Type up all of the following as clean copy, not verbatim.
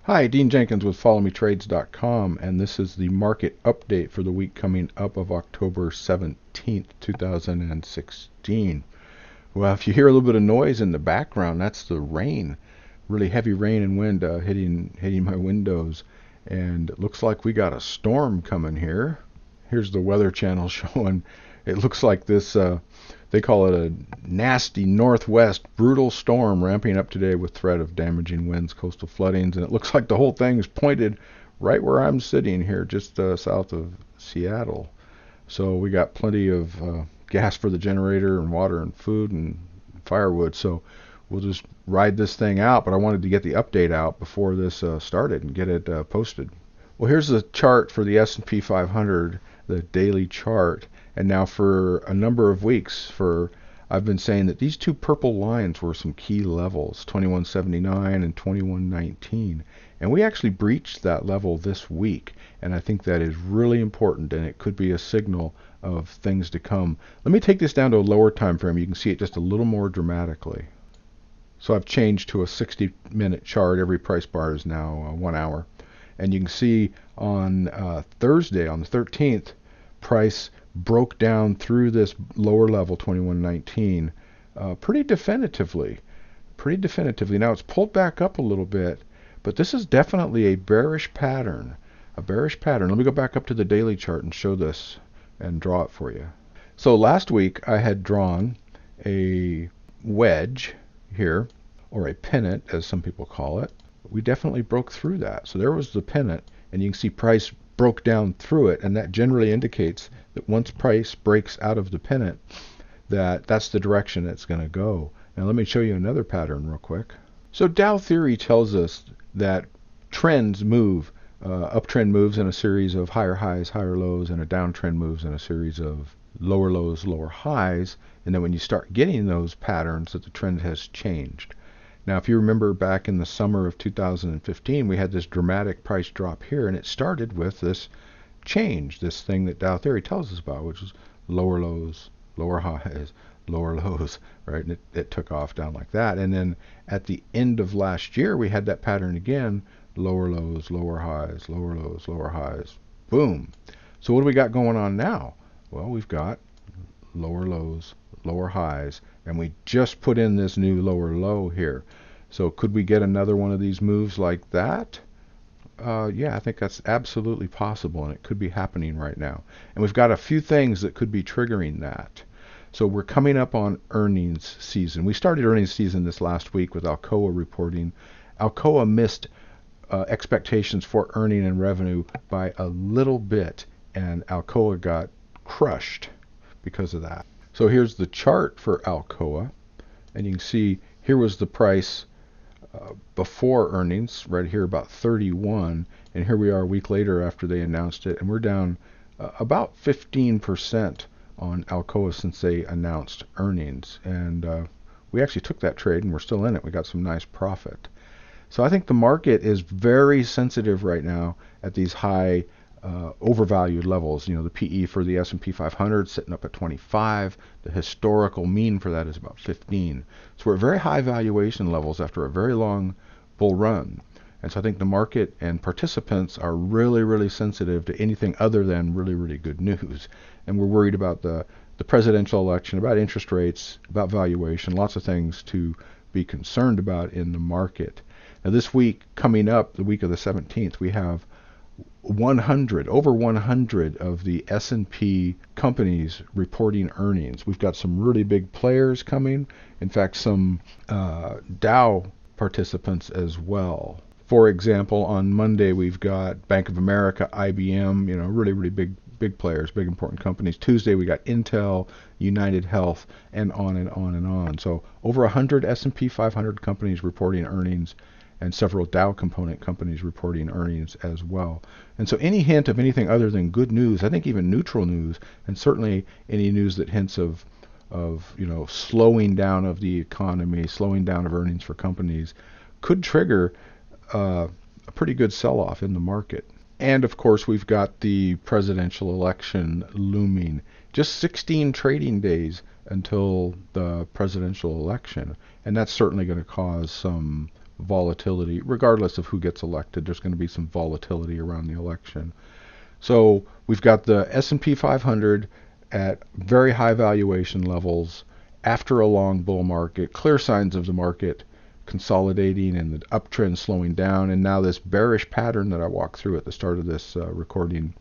Hi, Dean Jenkins with FollowMeTrades.com, and this is the market update for the week coming up of October 17th, 2016. Well, if you hear a little bit of noise in the background, that's the rain, really heavy rain and wind hitting my windows, and it looks like we got a storm coming here. Here's the Weather Channel showing. It looks like this, they call it a nasty northwest brutal storm ramping up today with threat of damaging winds, coastal floodings, and it looks like the whole thing is pointed right where I'm sitting here, just south of Seattle. So we got plenty of gas for the generator and water and food and firewood. So we'll just ride this thing out, but I wanted to get the update out before this started and get it posted. Well, here's the chart for the S&P 500, the daily chart. And now for a number of weeks, I've been saying that these two purple lines were some key levels, 2179 and 2119. And we actually breached that level this week. And I think that is really important, and it could be a signal of things to come. Let me take this down to a lower time frame. You can see it just a little more dramatically. So I've changed to a 60-minute chart. Every price bar is now 1 hour. And you can see on Thursday, on the 13th, price broke down through this lower level, 2119, pretty definitively. Now it's pulled back up a little bit, but this is definitely a bearish pattern. Let me go back up to the daily chart and show this and draw it for you. So last week I had drawn a wedge here, or a pennant as some people call it. We definitely broke through that. So there was the pennant, and you can see price broke down through it, and that generally indicates that once price breaks out of the pennant, that's the direction it's going to go. Now let me show you another pattern real quick. So Dow theory tells us that trends move, uptrend moves in a series of higher highs, higher lows, and a downtrend moves in a series of lower lows, lower highs, and then when you start getting those patterns, that the trend has changed. Now, if you remember back in the summer of 2015, we had this dramatic price drop here, and it started with this change, this thing that Dow theory tells us about, which is lower lows, lower highs, lower lows, right? And it took off down like that. And then at the end of last year, we had that pattern again, lower lows, lower highs, lower lows, lower highs, boom. So what do we got going on now? Well, we've got lower lows, lower highs, and we just put in this new lower low here. So could we get another one of these moves like that? Yeah, I think that's absolutely possible, and it could be happening right now. And we've got a few things that could be triggering that. So we're coming up on earnings season. We started earnings season this last week with Alcoa reporting. Alcoa missed expectations for earning and revenue by a little bit, and Alcoa got crushed because of that. So here's the chart for Alcoa, and you can see here was the price before earnings, right here about 31, and here we are a week later after they announced it, and we're down about 15% on Alcoa since they announced earnings. And we actually took that trade, and we're still in it. We got some nice profit. So I think the market is very sensitive right now at these high overvalued levels. You know, the PE for the S&P 500 sitting up at 25. The historical mean for that is about 15. So we're at very high valuation levels after a very long bull run. And so I think the market and participants are really, really sensitive to anything other than really, really good news. And we're worried about the presidential election, about interest rates, about valuation, lots of things to be concerned about in the market. Now this week coming up, the week of the 17th, we have over 100 of the S&P companies reporting earnings. We've got some really big players coming. In fact, some Dow participants as well. For example, on Monday we've got Bank of America, IBM, you know, really, really big players, big important companies. Tuesday we got Intel, United Health, and on and on and on. So over 100 S&P 500 companies reporting earnings, and several Dow component companies reporting earnings as well. And so any hint of anything other than good news, I think even neutral news, and certainly any news that hints of you know, slowing down of the economy, slowing down of earnings for companies, could trigger a pretty good sell-off in the market. And of course we've got the presidential election looming. Just 16 trading days until the presidential election, and that's certainly going to cause some volatility, regardless of who gets elected. There's going to be some volatility around the election. So we've got the S&P 500 at very high valuation levels after a long bull market, clear signs of the market consolidating and the uptrend slowing down, and now this bearish pattern that I walked through at the start of this recording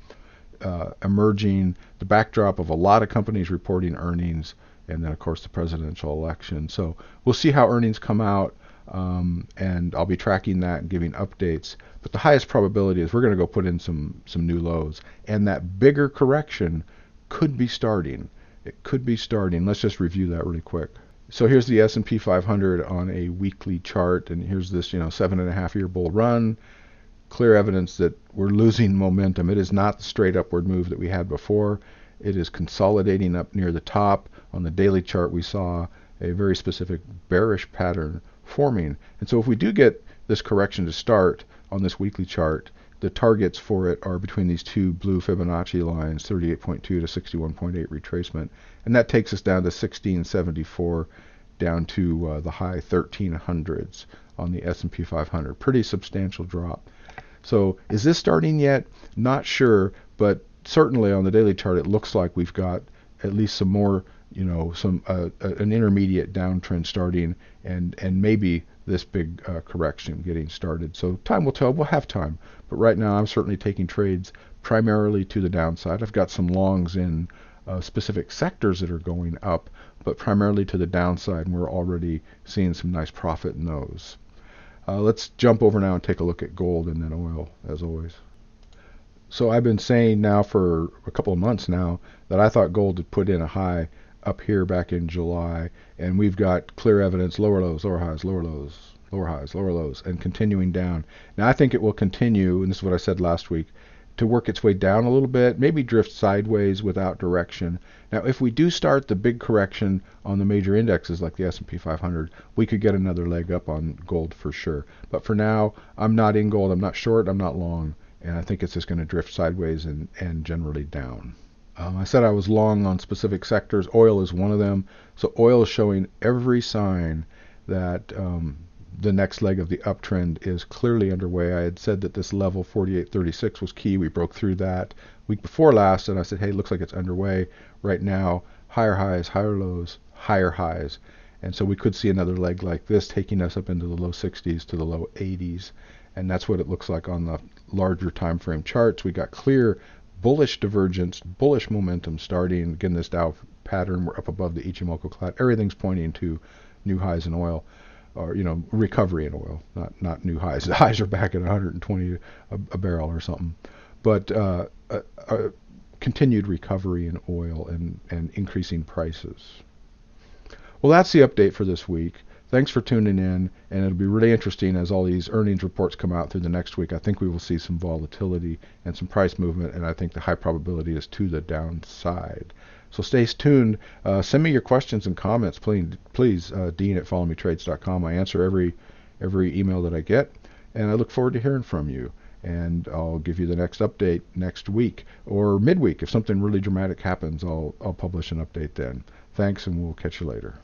emerging, the backdrop of a lot of companies reporting earnings, and then of course the presidential election. So we'll see how earnings come out, and I'll be tracking that and giving updates. But the highest probability is we're going to go put in some new lows, and that bigger correction could be starting. It could be starting. Let's just review that really quick. So here's the S&P 500 on a weekly chart, and here's this 7.5-year bull run. Clear evidence that we're losing momentum. It is not the straight upward move that we had before. It is consolidating up near the top. On the daily chart, we saw a very specific bearish pattern forming. And so if we do get this correction to start on this weekly chart, the targets for it are between these two blue Fibonacci lines, 38.2 to 61.8 retracement. And that takes us down to 1674, down to the high 1300s on the S&P 500. Pretty substantial drop. So is this starting yet? Not sure, but certainly on the daily chart it looks like we've got at least some more, an intermediate downtrend starting, and maybe this big correction getting started. So time will tell. We'll have time. But right now I'm certainly taking trades primarily to the downside. I've got some longs in specific sectors that are going up, but primarily to the downside, and we're already seeing some nice profit in those. Let's jump over now and take a look at gold and then oil, as always. So I've been saying now for a couple of months now that I thought gold had put in a high up here back in July, and we've got clear evidence, lower lows, lower highs, lower lows, lower highs, lower lows, and continuing down. Now I think it will continue, and this is what I said last week, to work its way down a little bit, maybe drift sideways without direction. Now if we do start the big correction on the major indexes like the S&P 500, we could get another leg up on gold for sure. But for now, I'm not in gold, I'm not short, I'm not long, and I think it's just going to drift sideways and generally down. I said I was long on specific sectors. Oil is one of them. So oil is showing every sign that the next leg of the uptrend is clearly underway. I had said that this level 48.36 was key. We broke through that week before last, and I said, hey, looks like it's underway right now. Higher highs, higher lows, higher highs. And so we could see another leg like this taking us up into the low 60s to the low 80s. And that's what it looks like on the larger time frame charts. We got clear bullish divergence, bullish momentum starting. Again, this Dow pattern, we're up above the Ichimoku cloud. Everything's pointing to new highs in oil, or recovery in oil, not new highs. The highs are back at 120 a barrel or something, but a continued recovery in oil and increasing prices. Well, that's the update for this week. Thanks for tuning in, and it'll be really interesting as all these earnings reports come out through the next week. I think we will see some volatility and some price movement, and I think the high probability is to the downside. So stay tuned. Send me your questions and comments, please. Dean at followmetrades.com. I answer every email that I get, and I look forward to hearing from you. And I'll give you the next update next week or midweek. If something really dramatic happens, I'll publish an update then. Thanks, and we'll catch you later.